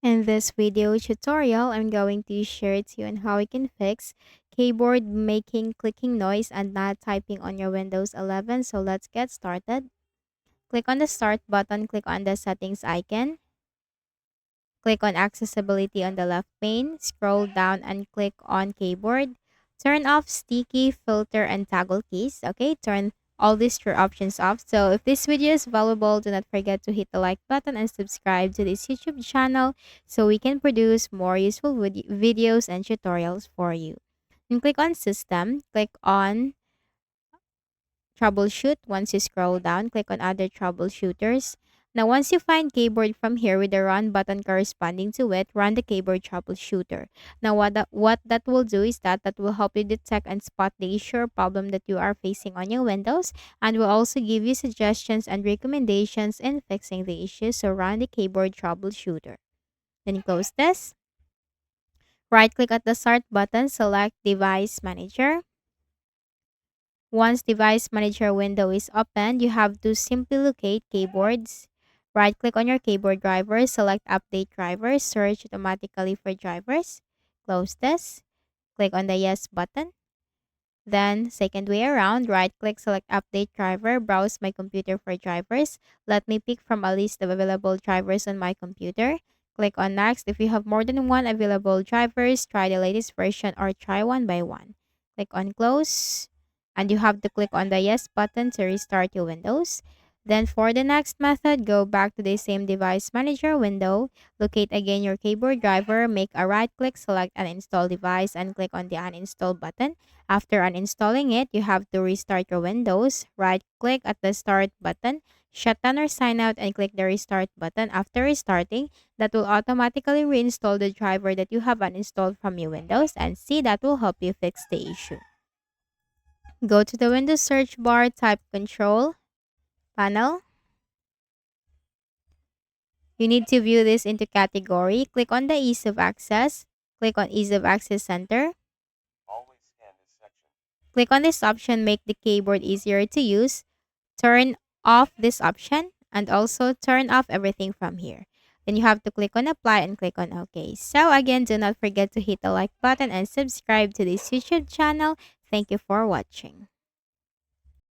In this video tutorial, I'm going to share to you on how you can fix keyboard making clicking noise and not typing on your Windows 11. So let's get started. Click on the Start button, click on the Settings icon, click on Accessibility on the left pane, scroll down and click on Keyboard. Turn off sticky, filter, and toggle keys. Okay, turn all these three options off. So if this video is valuable, do not forget to hit the like button and subscribe to this YouTube channel so we can produce more useful videos and tutorials for you. And click on System, click on Troubleshoot. Once you scroll down, click on Other Troubleshooters. Now, once you find keyboard from here with the run button corresponding to it, run the keyboard troubleshooter. Now, what that will do is that will help you detect and spot the issue or problem that you are facing on your Windows, and will also give you suggestions and recommendations in fixing the issue. So, run the keyboard troubleshooter. Then close this. Right click at the Start button, select Device Manager. Once Device Manager window is opened, you have to simply locate keyboards. Right-click on your keyboard driver, select Update Drivers, search automatically for drivers. Close this. Click on the Yes button. Then, second way around, right-click, select Update Driver, browse my computer for drivers. Let me pick from a list of available drivers on my computer. Click on Next. If you have more than one available drivers, try the latest version or try one by one. Click on Close. And you have to click on the Yes button to restart your Windows. Then for the next method, go back to the same Device Manager window. Locate again your keyboard driver, make a right-click, select Uninstall device, and click on the Uninstall button. After uninstalling it, you have to restart your Windows. Right-click at the Start button, shut down or sign out, and click the Restart button. After restarting, that will automatically reinstall the driver that you have uninstalled from your Windows, and see, that will help you fix the issue. Go to the Windows search bar, type Control Panel. You need to view this into category. Click on the Ease of Access. Click on Ease of Access Center. Click on this option, make the keyboard easier to use. Turn off this option and also turn off everything from here. Then you have to click on Apply and click on OK. So again, do not forget to hit the like button and subscribe to this YouTube channel. Thank you for watching.